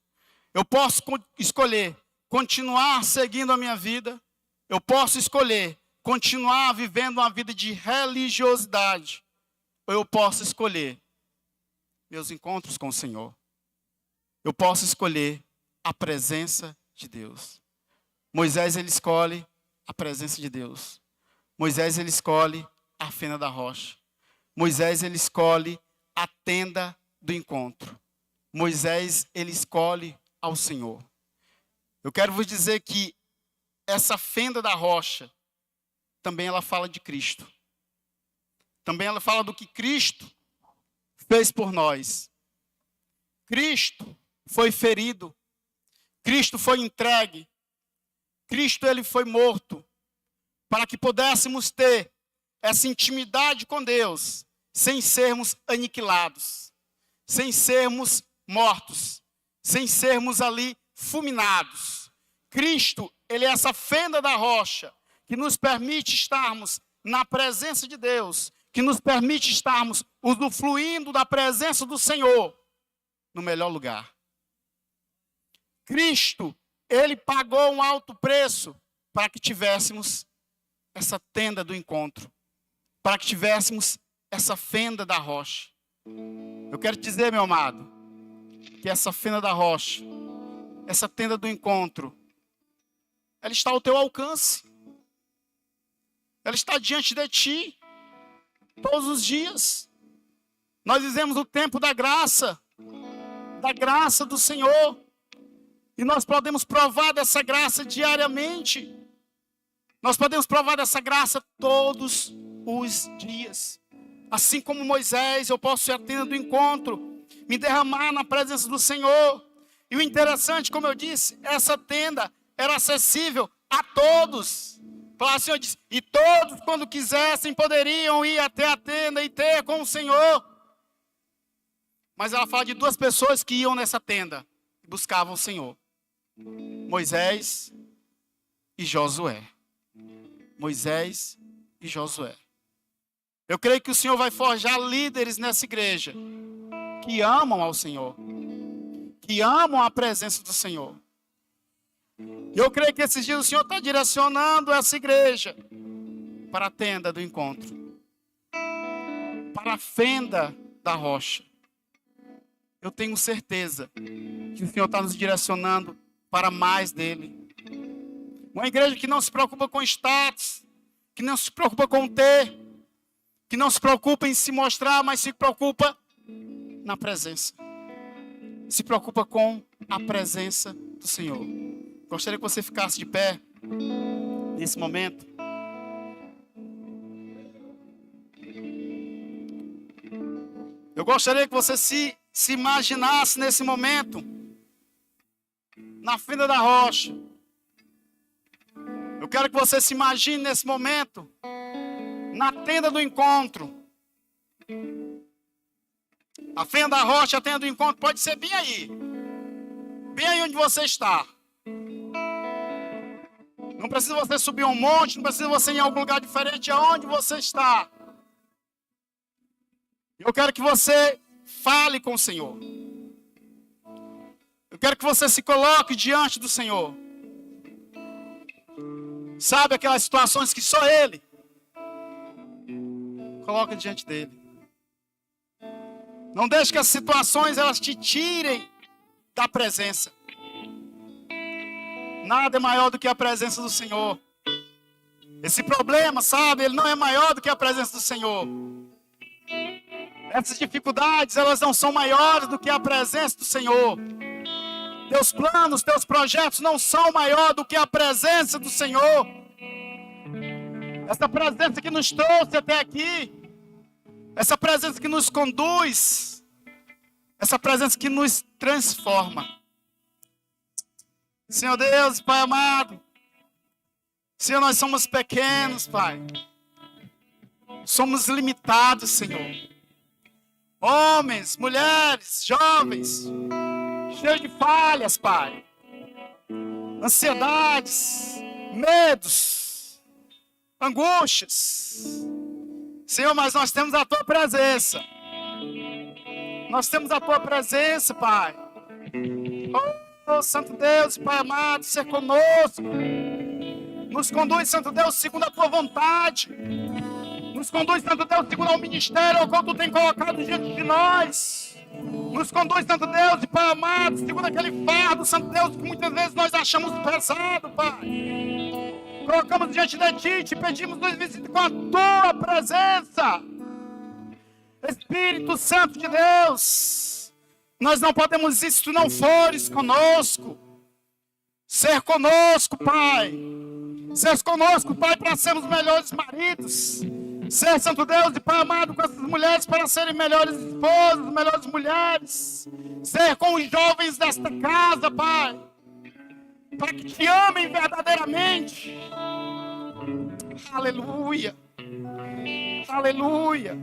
Eu posso escolher continuar seguindo a minha vida. Eu posso escolher continuar vivendo uma vida de religiosidade. Ou eu posso escolher meus encontros com o Senhor. Eu posso escolher a presença de Deus. Moisés, ele escolhe a presença de Deus. Moisés, ele escolhe a fenda da rocha. Moisés, ele escolhe a tenda do encontro. Moisés, ele escolhe ao Senhor. Eu quero vos dizer que essa fenda da rocha, também ela fala de Cristo. Também ela fala do que Cristo fez por nós. Cristo foi ferido. Cristo foi entregue. Cristo ele foi morto. Para que pudéssemos ter essa intimidade com Deus, sem sermos aniquilados, sem sermos mortos, sem sermos ali fulminados. Cristo, ele é essa fenda da rocha que nos permite estarmos na presença de Deus, que nos permite estarmos usufruindo da presença do Senhor no melhor lugar. Cristo, ele pagou um alto preço para que tivéssemos essa tenda do encontro, para que tivéssemos essa fenda da rocha. Eu quero te dizer, meu amado, que essa fenda da rocha, essa tenda do encontro, ela está ao teu alcance. Ela está diante de ti, todos os dias. Nós vivemos o tempo da graça do Senhor. E nós podemos provar dessa graça diariamente. Nós podemos provar dessa graça todos os dias. Assim como Moisés, eu posso ser a tenda do encontro, me derramar na presença do Senhor. E o interessante, como eu disse, essa tenda era acessível a todos. O Senhor disse, e todos, quando quisessem, poderiam ir até a tenda e ter com o Senhor. Mas ela fala de duas pessoas que iam nessa tenda e buscavam o Senhor. Moisés e Josué. Moisés e Josué. Eu creio que o Senhor vai forjar líderes nessa igreja que amam ao Senhor, que amam a presença do Senhor. Eu creio que esses dias o Senhor está direcionando essa igreja para a tenda do encontro, para a fenda da rocha. Eu tenho certeza que o Senhor está nos direcionando para mais dele. Uma igreja que não se preocupa com status, que não se preocupa com ter, que não se preocupa em se mostrar, mas se preocupa na presença. Se preocupa com a presença do Senhor. Gostaria que você ficasse de pé nesse momento. Eu gostaria que você se imaginasse nesse momento na fenda da rocha. Eu quero que você se imagine nesse momento na tenda do encontro. A fenda da rocha, a tenda do encontro pode ser bem aí onde você está. Não precisa você subir um monte, não precisa você ir em algum lugar diferente, aonde você está. Eu quero que você fale com o Senhor. Eu quero que você se coloque diante do Senhor. Sabe aquelas situações que só Ele? Coloca diante dele. Não deixe que as situações elas te tirem da presença. Nada é maior do que a presença do Senhor. Esse problema, sabe, ele não é maior do que a presença do Senhor. Essas dificuldades, elas não são maiores do que a presença do Senhor. Teus planos, teus projetos não são maiores do que a presença do Senhor. Essa presença que nos trouxe até aqui, essa presença que nos conduz, essa presença que nos transforma. Senhor Deus, Pai amado, Senhor, nós somos pequenos, Pai. Somos limitados, Senhor. Homens, mulheres, jovens, cheios de falhas, Pai. Ansiedades, medos, angústias. Senhor, mas nós temos a Tua presença. Nós temos a Tua presença, Pai. Oh, Santo Deus, Pai amado, ser conosco. Nos conduz, Santo Deus, segundo a Tua vontade. Nos conduz, Santo Deus, segundo ao ministério ao qual Tu tem colocado diante de nós. Nos conduz, Santo Deus, Pai amado, segundo aquele fardo, Santo Deus, que muitas vezes nós achamos pesado, Pai. Colocamos diante de Ti e te pedimos, nos visite com a Tua presença. Espírito Santo de Deus, nós não podemos ir se Tu não fores conosco. Ser conosco, Pai. Ser conosco, Pai, para sermos melhores maridos. Ser, Santo Deus, e Pai amado, com essas mulheres para serem melhores esposas, melhores mulheres. Ser com os jovens desta casa, Pai, para que Te amem verdadeiramente. Aleluia. Aleluia.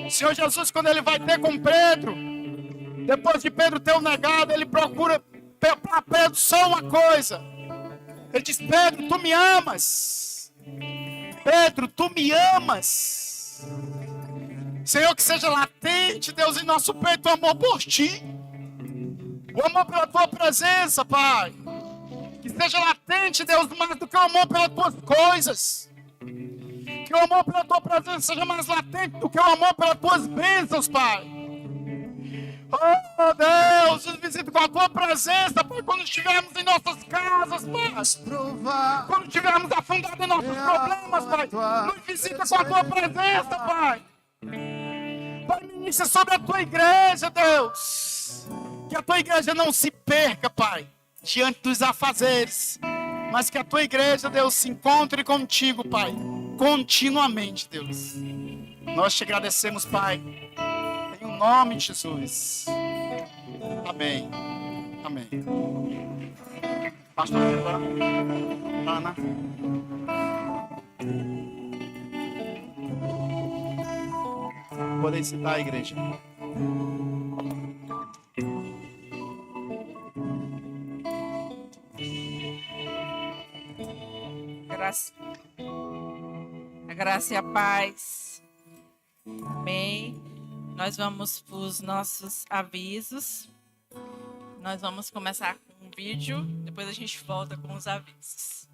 O Senhor Jesus, quando Ele vai ter com Pedro, depois de Pedro ter o negado, Ele procura para Pedro só uma coisa. Ele diz: Pedro, Tu me amas. Pedro, Tu me amas. Senhor, que seja latente, Deus, em nosso peito o amor por Ti. O amor pela tua presença, Pai. Que seja latente, Deus, mais do que o amor pelas tuas coisas. Que o amor pela tua presença seja mais latente do que o amor pelas tuas bênçãos, Pai. Oh, Deus, nos visita com a tua presença, Pai, quando estivermos em nossas casas, Pai. Quando estivermos afundados em nossos problemas, Pai. Nos visita com a tua presença, Pai. Pai, ministra sobre a tua igreja, Deus. Que a tua igreja não se perca, Pai, diante dos afazeres. Mas que a tua igreja, Deus, se encontre contigo, Pai, continuamente, Deus. Nós te agradecemos, Pai, em nome de Jesus. Amém. Amém. Pastor Ana. Podem citar a igreja. A graça e a paz. Amém. Nós vamos para os nossos avisos. Nós vamos começar com um vídeo, depois a gente volta com os avisos.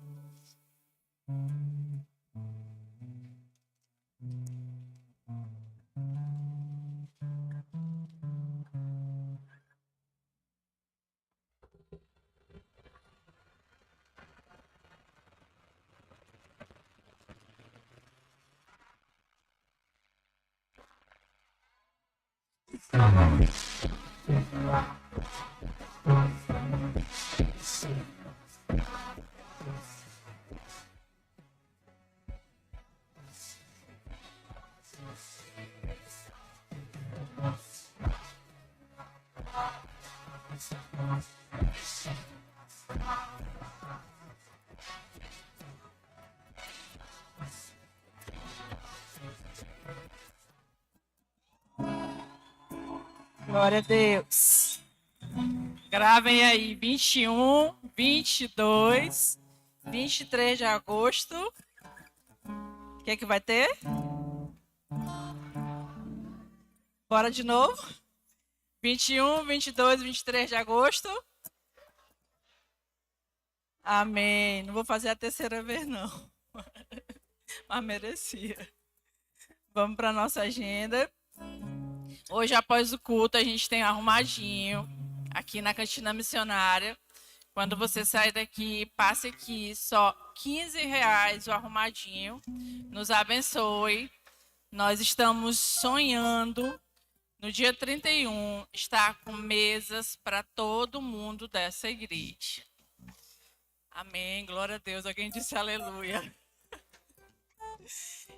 Glória a Deus. Gravem aí 21, 22, 23 de agosto. O que é que vai ter? Bora de novo? 21, 22, 23 de agosto. Amém. Não vou fazer a terceira vez, não. Mas merecia. Vamos para a nossa agenda. Hoje, após o culto, a gente tem arrumadinho aqui na cantina missionária. Quando você sair daqui, passe aqui, só R$15 o arrumadinho. Nos abençoe. Nós estamos sonhando, no dia 31, estar com mesas para todo mundo dessa igreja. Amém, glória a Deus. Alguém disse aleluia.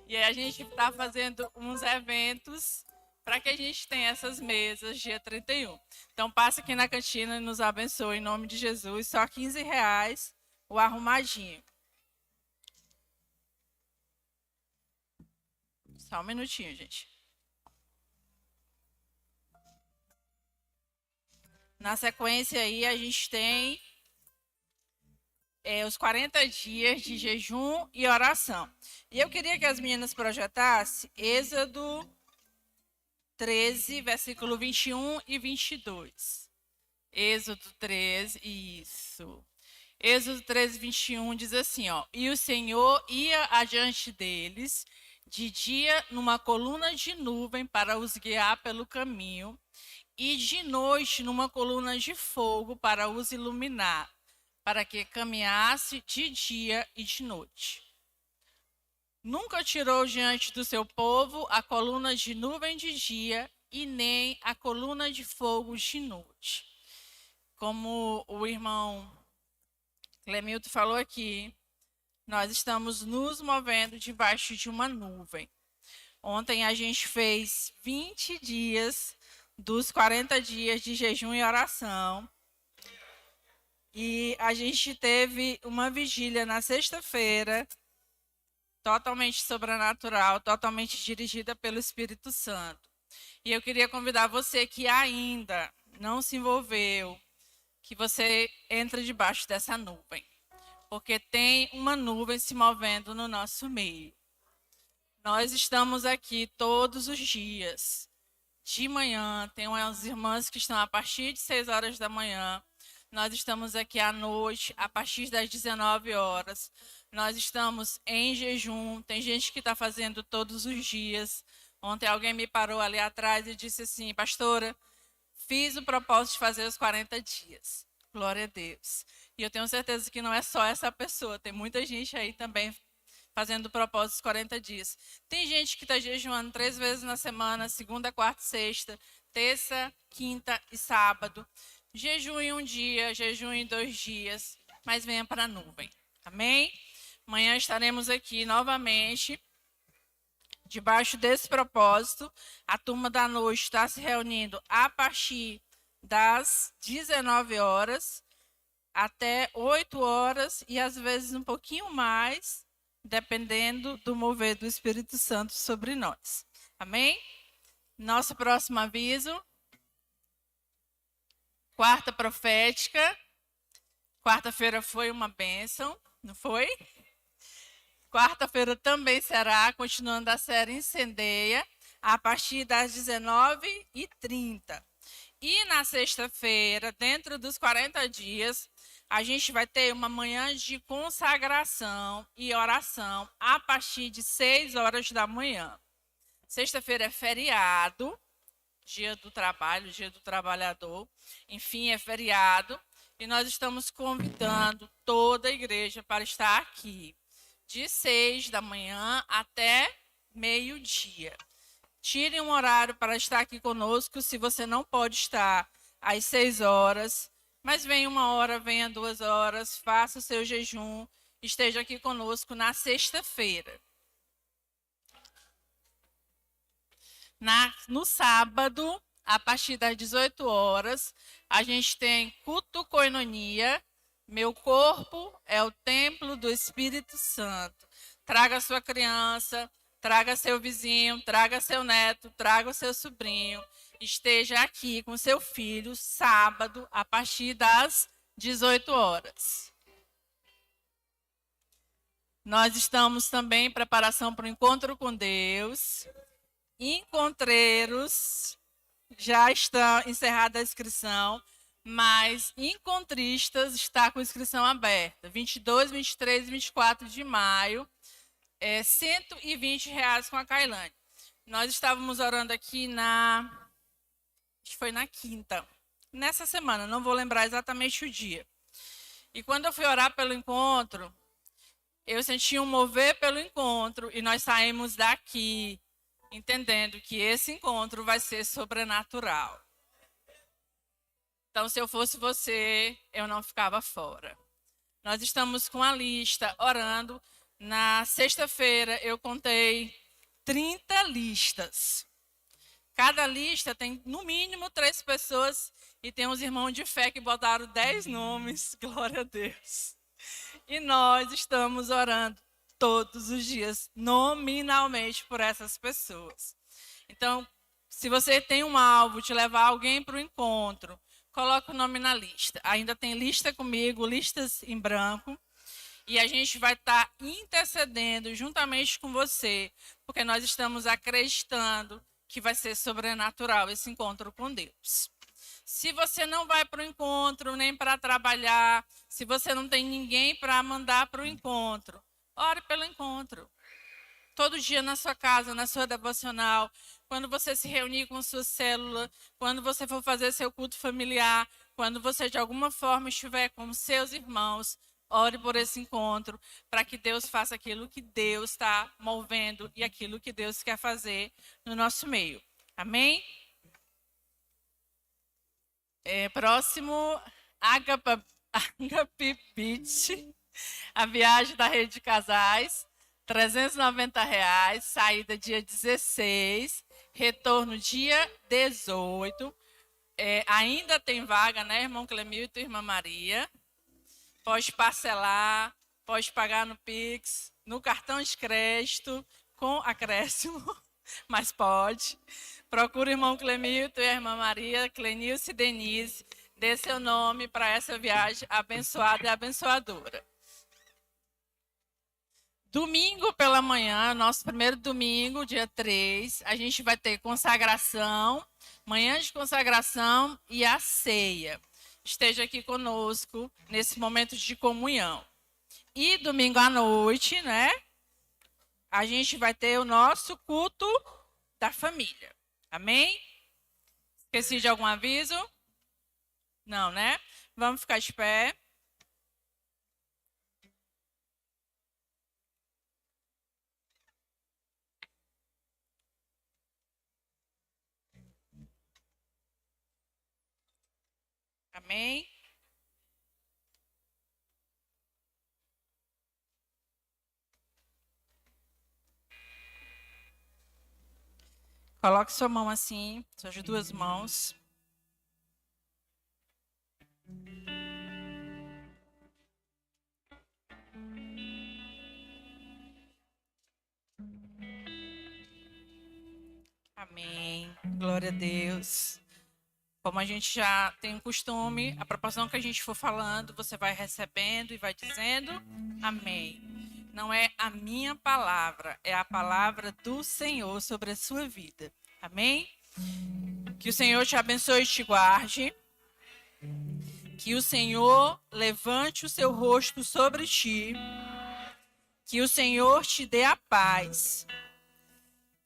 E aí a gente está fazendo uns eventos para que a gente tenha essas mesas dia 31. Então, passe aqui na cantina e nos abençoe em nome de Jesus. Só R$15 o arrumadinho. Só um minutinho, gente. Na sequência aí, a gente tem os 40 dias de jejum e oração. E eu queria que as meninas projetassem Êxodo 13, versículo 21 e 22. Êxodo 13, isso. Êxodo 13, 21 diz assim, ó. E o Senhor ia adiante deles, de dia numa coluna de nuvem para os guiar pelo caminho, e de noite numa coluna de fogo para os iluminar, para que caminhasse de dia e de noite. Nunca tirou diante do seu povo a coluna de nuvem de dia e nem a coluna de fogo de noite. Como o irmão Clemilton falou aqui, nós estamos nos movendo debaixo de uma nuvem. Ontem a gente fez 20 dias dos 40 dias de jejum e oração. E a gente teve uma vigília na sexta-feira, totalmente sobrenatural, totalmente dirigida pelo Espírito Santo. E eu queria convidar você que ainda não se envolveu, que você entre debaixo dessa nuvem. Porque tem uma nuvem se movendo no nosso meio. Nós estamos aqui todos os dias, de manhã, tem umas irmãs que estão a partir de 6 horas da manhã. Nós estamos aqui à noite, a partir das 19 horas. Nós estamos em jejum. Tem gente que está fazendo todos os dias. Ontem alguém me parou ali atrás e disse assim: pastora, fiz o propósito de fazer os 40 dias. Glória a Deus. E eu tenho certeza que não é só essa pessoa. Tem muita gente aí também fazendo o propósito dos 40 dias. Tem gente que está jejuando 3 vezes na semana, segunda, quarta e sexta, terça, quinta e sábado. Jejum em um dia, jejum em 2 dias, mas venha para a nuvem. Amém? Amanhã estaremos aqui novamente, debaixo desse propósito. A turma da noite está se reunindo a partir das 19 horas até 8 horas e às vezes um pouquinho mais, dependendo do mover do Espírito Santo sobre nós. Amém? Nosso próximo aviso. Quarta profética. Quarta-feira foi uma bênção, não foi? Quarta-feira também será, continuando a série Incendeia, a partir das 19h30. E na sexta-feira, dentro dos 40 dias, a gente vai ter uma manhã de consagração e oração a partir de 6 horas da manhã. Sexta-feira é feriado, dia do trabalho, dia do trabalhador, enfim, é feriado, e nós estamos convidando toda a igreja para estar aqui, de 6 da manhã até meio-dia. Tire um horário para estar aqui conosco, se você não pode estar às 6 horas, mas venha 1 hora, venha 2 horas, faça o seu jejum, esteja aqui conosco na sexta-feira. No sábado, a partir das 18 horas, a gente tem culto coinonia. Meu corpo é o templo do Espírito Santo. Traga sua criança, traga seu vizinho, traga seu neto, traga o seu sobrinho. Esteja aqui com seu filho, sábado, a partir das 18 horas. Nós estamos também em preparação para o encontro com Deus. Encontreiros, já está encerrada a inscrição, mas encontristas está com inscrição aberta. 22, 23 e 24 de maio, é R$120 com a Kailane. Nós estávamos orando aqui acho que foi na quinta, nessa semana, não vou lembrar exatamente o dia. E quando eu fui orar pelo encontro, eu senti um mover pelo encontro e nós saímos daqui entendendo que esse encontro vai ser sobrenatural. Então, se eu fosse você, eu não ficava fora. Nós estamos com a lista, orando. Na sexta-feira, eu contei 30 listas. Cada lista tem, no mínimo, 3 pessoas. E tem uns irmãos de fé que botaram 10 nomes. Glória a Deus. E nós estamos orando todos os dias, nominalmente, por essas pessoas. Então, se você tem um alvo de levar alguém para o encontro, coloque o nome na lista. Ainda tem lista comigo, listas em branco. E a gente vai estar intercedendo juntamente com você, porque nós estamos acreditando que vai ser sobrenatural esse encontro com Deus. Se você não vai para o encontro, nem para trabalhar, se você não tem ninguém para mandar para o encontro, ore pelo encontro. Todo dia na sua casa, na sua devocional, quando você se reunir com sua célula, quando você for fazer seu culto familiar, quando você de alguma forma estiver com seus irmãos, ore por esse encontro, para que Deus faça aquilo que Deus está movendo e aquilo que Deus quer fazer no nosso meio. Amém? Próximo, Agape Beach, a viagem da Rede de Casais, R$390, saída dia 16, retorno dia 18. Ainda tem vaga, né, irmão Clemilton e irmã Maria? Pode parcelar, pode pagar no Pix, no cartão de crédito, com acréscimo, mas pode. Procura o irmão Clemilton e a irmã Maria, Clenilce e Denise, dê seu nome para essa viagem abençoada e abençoadora. Domingo pela manhã, nosso primeiro domingo, dia 3, a gente vai ter consagração manhã de consagração e a ceia. Esteja aqui conosco nesse momento de comunhão. E domingo à noite, né? A gente vai ter o nosso culto da família. Amém? Esqueci de algum aviso? Não, né? Vamos ficar de pé. Amém? Coloque sua mão assim, suas duas mãos. Amém. Glória a Deus. Como a gente já tem um costume, a proporção que a gente for falando, você vai recebendo e vai dizendo amém. Não é a minha palavra, é a palavra do Senhor sobre a sua vida. Amém? Que o Senhor te abençoe e te guarde. Que o Senhor levante o seu rosto sobre ti. Que o Senhor te dê a paz.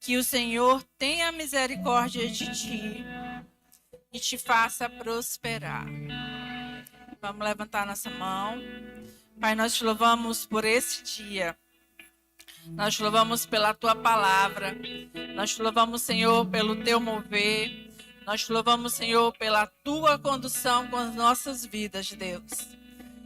Que o Senhor tenha misericórdia de ti e te faça prosperar. Vamos levantar nossa mão. Pai, nós te louvamos por esse dia. Nós te louvamos pela tua palavra. Nós te louvamos, Senhor, pelo teu mover. Nós te louvamos, Senhor, pela tua condução com as nossas vidas, Deus.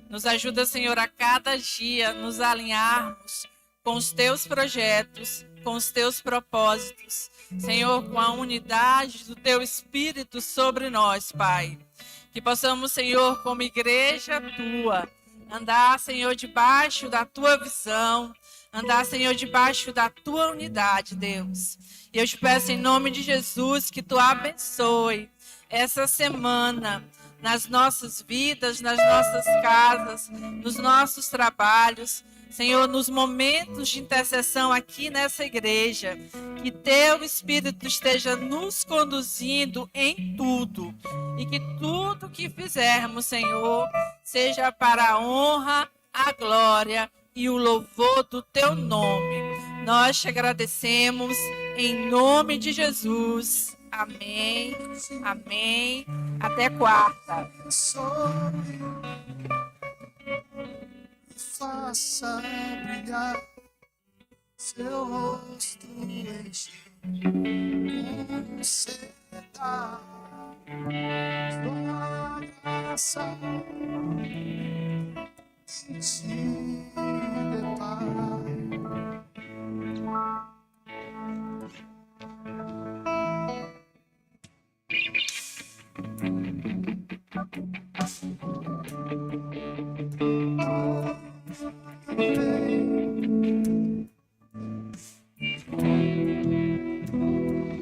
Nos ajuda, Senhor, a cada dia nos alinharmos com os teus projetos, com os teus propósitos. Senhor, com a unidade do teu Espírito sobre nós, Pai. Que possamos, Senhor, como igreja tua, andar, Senhor, debaixo da tua visão, andar, Senhor, debaixo da tua unidade, Deus. E eu te peço em nome de Jesus que tu abençoe essa semana nas nossas vidas, nas nossas casas, nos nossos trabalhos, Senhor, nos momentos de intercessão aqui nessa igreja, que teu Espírito esteja nos conduzindo em tudo e que tudo que fizermos, Senhor, seja para a honra, a glória e o louvor do teu nome. Nós te agradecemos em nome de Jesus. Amém. Amém. Até quarta. Faça brilhar seu rosto enche com seda, sua graça em ti.